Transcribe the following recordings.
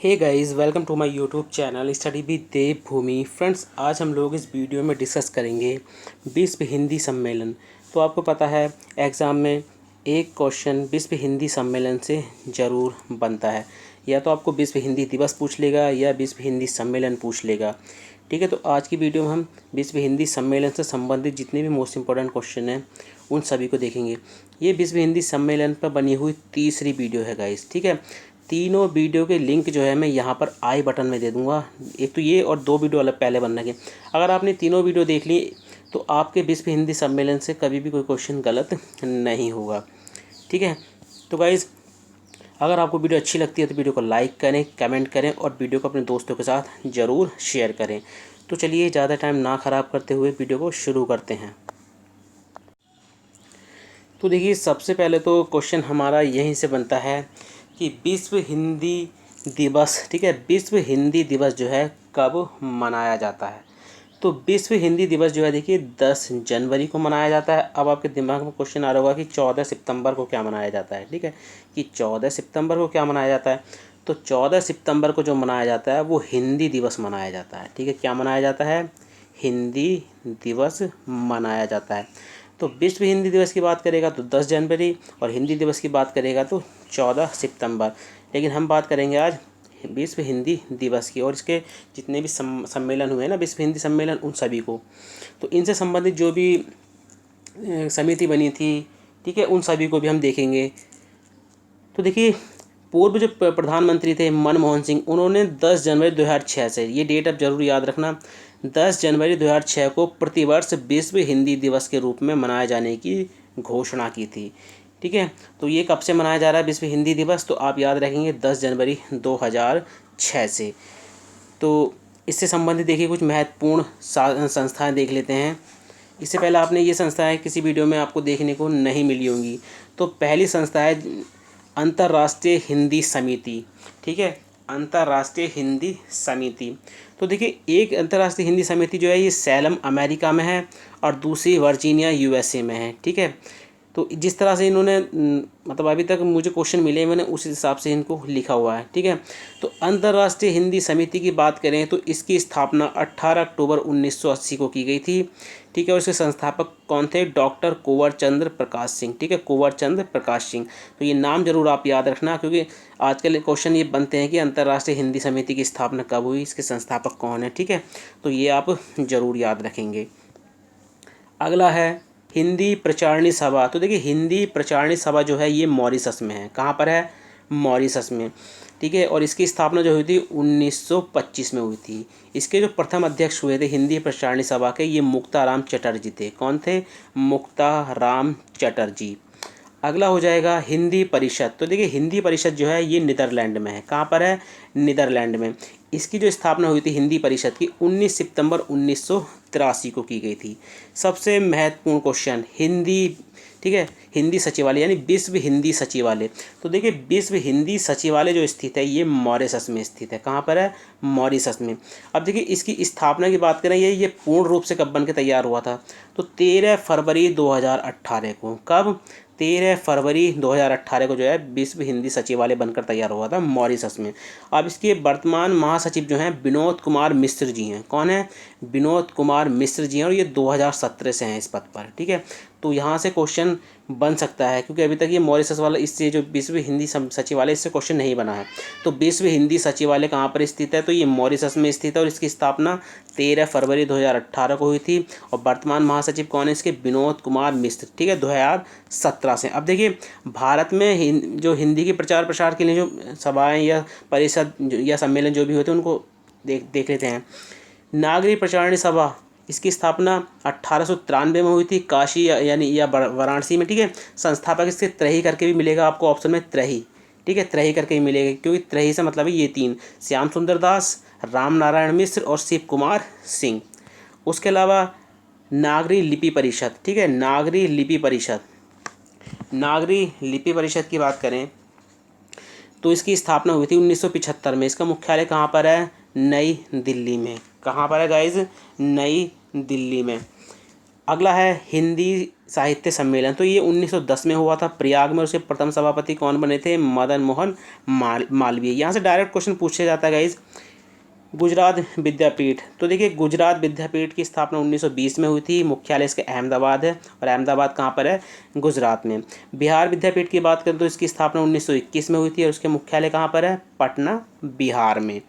Hey guys, welcome to my YouTube channel study with Devbhoomi. Friends, आज हम लोग इस वीडियो में डिस्कस करेंगे विश्व हिंदी सम्मेलन। तो आपको पता है एग्ज़ाम में एक क्वेश्चन विश्व हिंदी सम्मेलन से ज़रूर बनता है। या तो आपको विश्व हिंदी दिवस पूछ लेगा या विश्व हिंदी सम्मेलन पूछ लेगा। ठीक है, तो आज की वीडियो में हम विश्व हिंदी सम्मेलन से संबंधित जितने भी मोस्ट इंपॉर्टेंट क्वेश्चन हैं उन सभी को देखेंगे। ये विश्व हिंदी सम्मेलन पर बनी हुई तीसरी वीडियो है गाइस। ठीक है, तीनों वीडियो के लिंक जो है मैं यहाँ पर आई बटन में दे दूँगा। एक तो ये और दो वीडियो अलग पहले बनने के। अगर आपने तीनों वीडियो देख ली तो आपके विश्व हिंदी सम्मेलन से कभी भी कोई क्वेश्चन गलत नहीं होगा। ठीक है, तो गाइज़ अगर आपको वीडियो अच्छी लगती है तो वीडियो को लाइक करें, कमेंट करें और वीडियो को अपने दोस्तों के साथ ज़रूर शेयर करें। तो चलिए ज़्यादा टाइम ना ख़राब करते हुए वीडियो को शुरू करते हैं। तो देखिए, सबसे पहले तो क्वेश्चन हमारा यहीं से बनता है कि विश्व हिंदी दिवस, ठीक है, विश्व हिंदी दिवस जो है कब मनाया जाता है। तो विश्व हिंदी दिवस जो है देखिए 10 जनवरी को मनाया जाता है। अब आपके दिमाग में क्वेश्चन आ रहा होगा कि 14 सितंबर को क्या मनाया जाता है। ठीक है, कि 14 सितंबर को क्या मनाया जाता है। तो 14 सितंबर को जो मनाया जाता है वो हिंदी दिवस मनाया जाता है। ठीक है, क्या मनाया जाता है? हिंदी दिवस मनाया जाता है। तो विश्व हिंदी दिवस की बात करेगा तो 10 जनवरी और हिंदी दिवस की बात करेगा तो 14 सितंबर। लेकिन हम बात करेंगे आज विश्व हिंदी दिवस की और इसके जितने भी सम्मेलन हुए हैं ना, विश्व हिंदी सम्मेलन, उन सभी को। तो इनसे संबंधित जो भी समिति बनी थी, ठीक है, उन सभी को भी हम देखेंगे। तो देखिए, पूर्व जो प्रधानमंत्री थे मनमोहन सिंह, उन्होंने 10 जनवरी 2006 से, ये डेट अब जरूर याद रखना, 10 जनवरी 2006 को प्रतिवर्ष विश्व हिंदी दिवस के रूप में मनाए जाने की घोषणा की थी। ठीक है, तो ये कब से मनाया जा रहा है विश्व हिंदी दिवस? तो आप याद रखेंगे 10 जनवरी 2006 से। तो इससे संबंधित देखिए कुछ महत्वपूर्ण संस्थाएं देख लेते हैं। इससे पहले आपने ये संस्थाएं किसी वीडियो में आपको देखने को नहीं मिली होंगी। तो पहली संस्था है अंतर्राष्ट्रीय हिंदी समिति। ठीक है, अंतर्राष्ट्रीय हिंदी समिति। तो देखिए, एक अंतर्राष्ट्रीय हिंदी समिति जो है ये सैलम अमेरिका में है और दूसरी वर्जीनिया यूएसए में है। ठीक है, तो जिस तरह से इन्होंने मतलब अभी तक मुझे क्वेश्चन मिले मैंने उस हिसाब से इनको लिखा हुआ है। ठीक है, तो अंतर्राष्ट्रीय हिंदी समिति की बात करें तो इसकी स्थापना 18 अक्टूबर 1980 को की गई थी। ठीक है, और इसके संस्थापक कौन थे? डॉक्टर कुंवर चंद्र प्रकाश सिंह। ठीक है, कुंवर चंद्र प्रकाश सिंह। तो ये नाम जरूर आप याद रखना, क्योंकि आजकल क्वेश्चन ये बनते हैं कि अंतर्राष्ट्रीय हिंदी समिति की स्थापना कब हुई, इसके संस्थापक कौन है। ठीक है, तो ये आप जरूर याद रखेंगे। अगला है हिंदी प्रचारणी सभा। तो देखिए, हिंदी प्रचारणी सभा जो है ये मॉरिशस में है। कहाँ पर है? मॉरिशस में। ठीक है, और इसकी स्थापना जो हुई थी 1925 में हुई थी। इसके जो प्रथम अध्यक्ष हुए थे हिंदी प्रचारणी सभा के, ये मुक्ताराम चटर्जी थे। कौन थे? मुक्ताराम चटर्जी। अगला हो जाएगा हिंदी परिषद। तो देखिए, हिंदी परिषद जो है ये नीदरलैंड में है। कहाँ पर है? नीदरलैंड में। इसकी जो स्थापना हुई थी हिंदी परिषद की 19 सितंबर 1983 को की गई थी। सबसे महत्वपूर्ण क्वेश्चन हिंदी, ठीक है, हिंदी सचिवालय यानी विश्व हिंदी सचिवालय। तो देखिए, विश्व हिंदी सचिवालय जो स्थित है ये मॉरिशस में स्थित है। कहाँ पर है? मॉरिशस में। अब देखिए, इसकी स्थापना की बात करें, ये पूर्ण रूप से कब बन के तैयार हुआ था? तो 13 फरवरी 2018 को। कब? 13 फरवरी 2018 को जो है विश्व हिंदी सचिवालय बनकर तैयार हुआ था मॉरिशस में। अब इसके वर्तमान महासचिव जो हैं विनोद कुमार मिश्र जी हैं। कौन है? विनोद कुमार मिश्र जी हैं, और ये 2017 से हैं इस पद पर। ठीक है, तो यहाँ से क्वेश्चन बन सकता है, क्योंकि अभी तक ये मॉरिशस वाला, इससे जो विश्व हिंदी सचिवालय, इससे क्वेश्चन नहीं बना है। तो विश्व हिंदी सचिवालय कहाँ पर स्थित है? तो ये मॉरिशस में स्थित है, और इसकी स्थापना 13 फरवरी 2018 को हुई थी। और वर्तमान महासचिव कौन है इसके? विनोद कुमार मिश्र। ठीक है, 2017 से। अब देखिए, भारत में जो हिंदी के प्रचार प्रसार के लिए जो सभाएँ या परिषद या सम्मेलन जो भी होते हैं उनको देख लेते हैं। नागरी प्रचारणी सभा, इसकी स्थापना 1893 में हुई थी, काशी यानी या वाराणसी में। ठीक है, संस्थापक इसके त्रही करके भी मिलेगा आपको ऑप्शन में, त्रही। ठीक है, त्रही करके ही मिलेगा, क्योंकि त्रही से मतलब है ये तीन: श्याम सुंदर दास, राम नारायण मिश्र और शिव कुमार सिंह। उसके अलावा नागरी लिपि परिषद। ठीक है, नागरी लिपि परिषद। नागरी लिपि परिषद की बात करें तो इसकी स्थापना हुई थी 1975 में। इसका मुख्यालय कहाँ पर है? नई दिल्ली में। कहाँ पर है गाइज? नई दिल्ली में। अगला है हिंदी साहित्य सम्मेलन, तो ये 1910 में हुआ था प्रयाग में। उसके प्रथम सभापति कौन बने थे? मदन मोहन मालवीय। यहाँ से डायरेक्ट क्वेश्चन पूछा जाता है गाइज। गुजरात विद्यापीठ, तो देखिए गुजरात विद्यापीठ की स्थापना 1920 में हुई थी। मुख्यालय इसका अहमदाबाद है, और अहमदाबाद कहाँ पर है? गुजरात में। बिहार विद्यापीठ की बात करें तो इसकी स्थापना 1921 में हुई थी, और उसके मुख्यालय कहाँ पर है? पटना, बिहार में।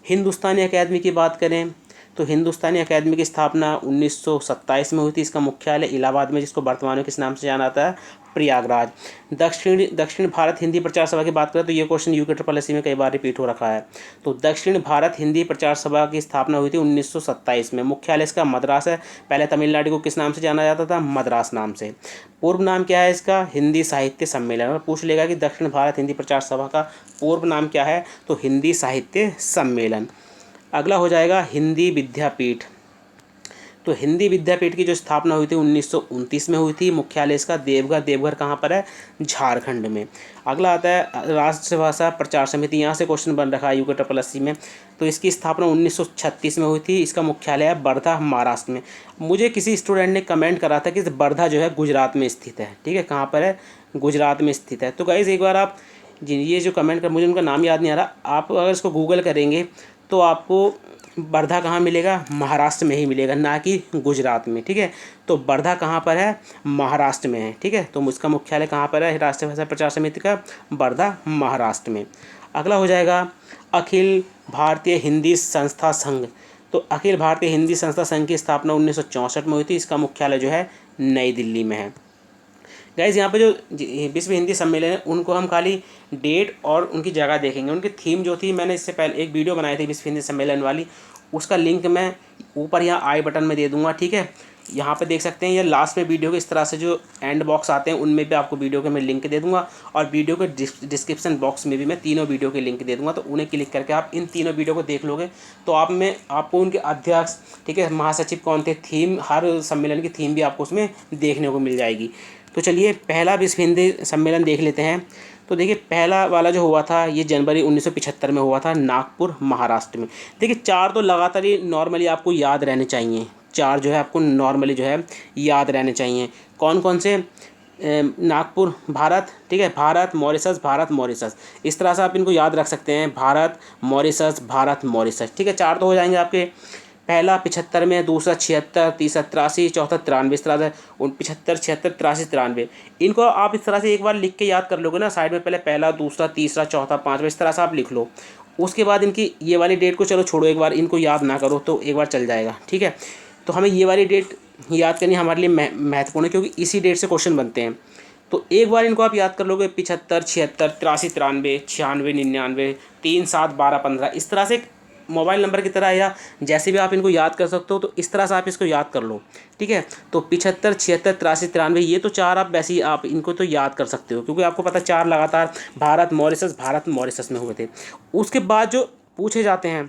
हिंदुस्तानी अकेदमी की बात करें तो हिंदुस्तानी अकेदमी की स्थापना 1927 में हुई थी। इसका मुख्यालय इलाहाबाद में, जिसको वर्तमान में किस नाम से जाना जाता है? प्रयागराज। दक्षिण भारत हिंदी प्रचार सभा की बात करें तो ये क्वेश्चन यूके ट्रिपल एससी में कई बार रिपीट हो रखा है। तो दक्षिण भारत हिंदी प्रचार सभा की स्थापना हुई थी 1927 में। मुख्यालय इसका मद्रास है। पहले तमिलनाडु को किस नाम से जाना जाता था? मद्रास नाम से। पूर्व नाम क्या है इसका? हिंदी साहित्य सम्मेलन। और पूछ लेगा कि दक्षिण भारत हिंदी प्रचार सभा का पूर्व नाम क्या है? तो हिंदी साहित्य सम्मेलन। अगला हो जाएगा हिंदी विद्यापीठ। तो हिंदी विद्यापीठ की जो स्थापना हुई थी 1929 में हुई थी। मुख्यालय इसका देवघर। देवघर कहाँ पर है? झारखंड में। अगला आता है राष्ट्रभाषा प्रचार समिति। यहाँ से क्वेश्चन बन रखा है यूके ट्रिपल एससी में। तो इसकी स्थापना 1936 में हुई थी। इसका मुख्यालय है वर्धा, महाराष्ट्र में। मुझे किसी स्टूडेंट ने कमेंट करा था कि वर्धा जो है गुजरात में स्थित है। ठीक है, कहाँ पर है? गुजरात में स्थित है। तो गाइज़ एक बार आप जी ये जो कमेंट कर, मुझे उनका नाम याद नहीं आ रहा, आप अगर इसको गूगल करेंगे तो आपको वर्धा कहाँ मिलेगा? महाराष्ट्र में ही मिलेगा, ना कि गुजरात में। ठीक है, तो वर्धा कहाँ पर है? महाराष्ट्र में है। ठीक है, तो उसका मुख्यालय कहाँ पर है राष्ट्रीय भाषा प्रचार समिति का? वर्धा, महाराष्ट्र में। अगला हो जाएगा अखिल भारतीय हिंदी संस्था संघ। तो अखिल भारतीय हिंदी संस्था संघ की स्थापना 1964 में हुई थी। इसका मुख्यालय जो है नई दिल्ली में है। गाइज़ यहाँ पे जो विश्व हिंदी सम्मेलन है उनको हम खाली डेट और उनकी जगह देखेंगे। उनकी थीम जो थी, मैंने इससे पहले एक वीडियो बनाई थी विश्व हिंदी सम्मेलन वाली, उसका लिंक मैं ऊपर यहाँ आई बटन में दे दूँगा। ठीक है, यहाँ पे देख सकते हैं। ये लास्ट में वीडियो के इस तरह से जो एंड बॉक्स आते हैं उनमें भी आपको वीडियो के मैं लिंक दे दूँगा, और वीडियो के डिस्क्रिप्शन बॉक्स में भी मैं तीनों वीडियो के लिंक दे दूँगा। तो उन्हें क्लिक करके आप इन तीनों वीडियो को देख लोगे तो आपको उनके अध्यक्ष, ठीक है, महासचिव कौन थे, थीम, हर सम्मेलन की थीम भी आपको उसमें देखने को मिल जाएगी। तो चलिए पहला विश्व हिंदी सम्मेलन देख लेते हैं। तो देखिए पहला वाला जो हुआ था ये जनवरी 1975 में हुआ था, नागपुर, महाराष्ट्र में। देखिए चार तो लगातार ही नॉर्मली आपको याद रहने चाहिए। चार जो है आपको नॉर्मली जो है याद रहने चाहिए। कौन कौन से? नागपुर, भारत, ठीक है, भारत मॉरिशस, भारत मॉरिशस, इस तरह से आप इनको याद रख सकते हैं। Bharat Mauritius, Bharat Mauritius. ठीक है, चार तो हो जाएंगे आपके। पहला 75 में, दूसरा 76, तीसरा 83, चौथा 93। इस तरह से 75, 76, 83, 93 इनको आप इस तरह से एक बार लिख के याद कर लोगे ना साइड में, पहले पहला, दूसरा, तीसरा, चौथा, पाँचवा, इस तरह से आप लिख लो। उसके बाद इनकी ये वाली डेट को चलो छोड़ो, एक बार इनको याद ना करो तो एक बार चल जाएगा। ठीक है, तो हमें ये वाली डेट याद करनी हमारे लिए महत्वपूर्ण है, क्योंकि इसी डेट से क्वेश्चन बनते हैं। तो एक बार इनको आप याद कर लोगे, 75, 76, 83, 93, 96, 99, 3, 7, 12, 15, इस तरह से मोबाइल नंबर की तरह या जैसे भी आप इनको याद कर सकते हो, तो इस तरह से आप इसको याद कर लो। ठीक है, तो 75, 76, 83, 93 ये तो चार आप वैसे ही आप इनको तो याद कर सकते हो, क्योंकि आपको पता चार लगातार भारत मॉरिशस में हुए थे। उसके बाद जो पूछे जाते हैं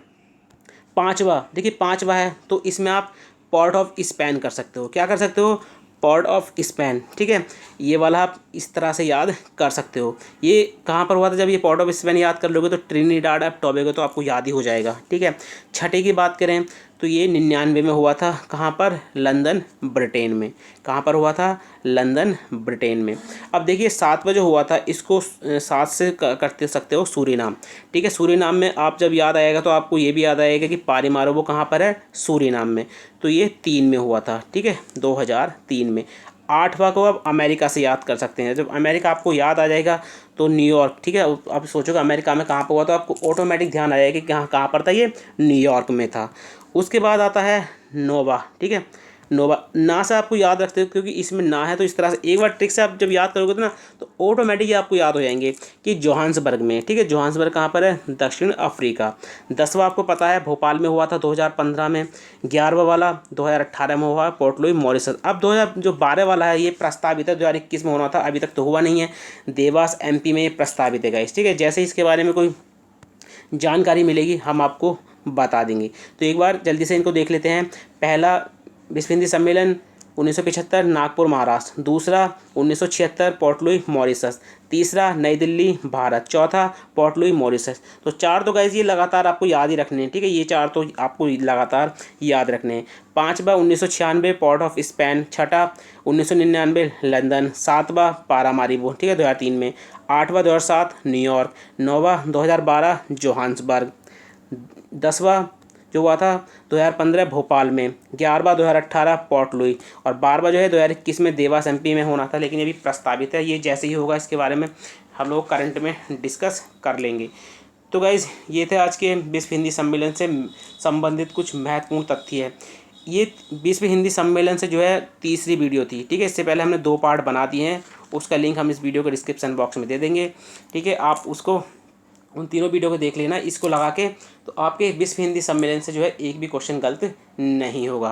पाँचवा, देखिए पाँचवा है तो इसमें आप पोर्ट ऑफ स्पेन कर सकते हो। क्या कर सकते हो? Port of Spain. ठीक है, ये वाला आप इस तरह से याद कर सकते हो। ये कहाँ पर हुआ था? जब ये पोर्ट ऑफ स्पेन याद कर लोगे तो ट्रिनिडाड एंड टोबैगो तो आपको याद ही हो जाएगा। ठीक है, छठे की बात करें तो ये 99 में हुआ था। कहाँ पर? लंदन, ब्रिटेन में। कहाँ पर हुआ था? लंदन, ब्रिटेन में। अब देखिए सातवां जो हुआ था इसको सात से करते सकते हो सूरीनाम। ठीक है, सूरीनाम में आप जब याद आएगा तो आपको ये भी याद आएगा कि पारीमारो कहाँ पर है? सूरीनाम में। तो ये 3 में हुआ था। ठीक है, 2003 में। आठवां को आप अमेरिका से याद कर सकते हैं। जब अमेरिका आपको याद आ जाएगा तो न्यूयॉर्क। ठीक है, आप सोचोगे अमेरिका में कहाँ पर हुआ तो आपको ऑटोमेटिक ध्यान आ जाएगा कि कहाँ पर था, ये न्यूयॉर्क में था। उसके बाद आता है नोवा। ठीक है, नोवा ना से आपको याद रखते हो क्योंकि इसमें ना है, तो इस तरह से एक बार ट्रिक से आप जब याद करोगे तो ना तो ऑटोमेटिक आपको याद हो जाएंगे कि जोहान्सबर्ग में। ठीक है, जोहान्सबर्ग कहाँ पर है? दक्षिण अफ्रीका। 10वां आपको पता है भोपाल में हुआ था 2015 में। 11वां वाला 2018 में हुआ पोर्ट लुई मॉरिशस। अब 2012 वाला है ये प्रस्तावित है, 2021 में होना था, अभी तक तो हुआ नहीं है। देवास MP में ये प्रस्तावित है गाइस। ठीक है, जैसे इसके बारे में कोई जानकारी मिलेगी हम आपको बता देंगे। तो एक बार जल्दी से इनको देख लेते हैं। पहला विश्व हिंदी सम्मेलन 1975 नागपुर महाराष्ट्र, दूसरा 1976 पोर्ट लुई मॉरिशस, तीसरा नई दिल्ली भारत, चौथा पोर्ट लुई मॉरिशस। तो चार तो गाइज ये लगातार आपको याद ही रखने हैं, ठीक है, ये चार तो आपको लगातार याद रखने हैं। पाँचवा 1996 पोर्ट ऑफ स्पेन, छठा 1999 लंदन, सातवां पारामारिबो, ठीक है 2003 में, आठवां 2007 न्यूयॉर्क, नौवां 2012 जोहान्सबर्ग, 10वां जो हुआ था 2015 भोपाल में, 11वां 2018 पोर्ट लुई और 12वां जो है 2021 में देवास एमपी में होना था, लेकिन ये भी प्रस्तावित है। ये जैसे ही होगा इसके बारे में हम लोग करंट में डिस्कस कर लेंगे। तो गाइज़ ये थे आज के विश्व हिंदी सम्मेलन से संबंधित कुछ महत्वपूर्ण तथ्य है। ये विश्व हिंदी सम्मेलन से जो है तीसरी वीडियो थी, ठीक है। इससे पहले हमने 2 पार्ट बना दिए हैं, उसका लिंक हम इस वीडियो के डिस्क्रिप्शन बॉक्स में दे देंगे, ठीक है। आप उसको उन तीनों वीडियो को देख लेना इसको लगा के, तो आपके विश्व हिंदी सम्मेलन से जो है एक भी क्वेश्चन गलत नहीं होगा।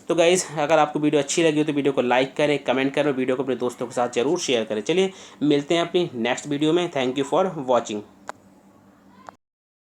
तो गाइज़ अगर आपको वीडियो अच्छी लगी हो तो वीडियो को लाइक करें, कमेंट करें और वीडियो को अपने दोस्तों के साथ ज़रूर शेयर करें। चलिए मिलते हैं अपनी नेक्स्ट वीडियो में। Thank you for watching.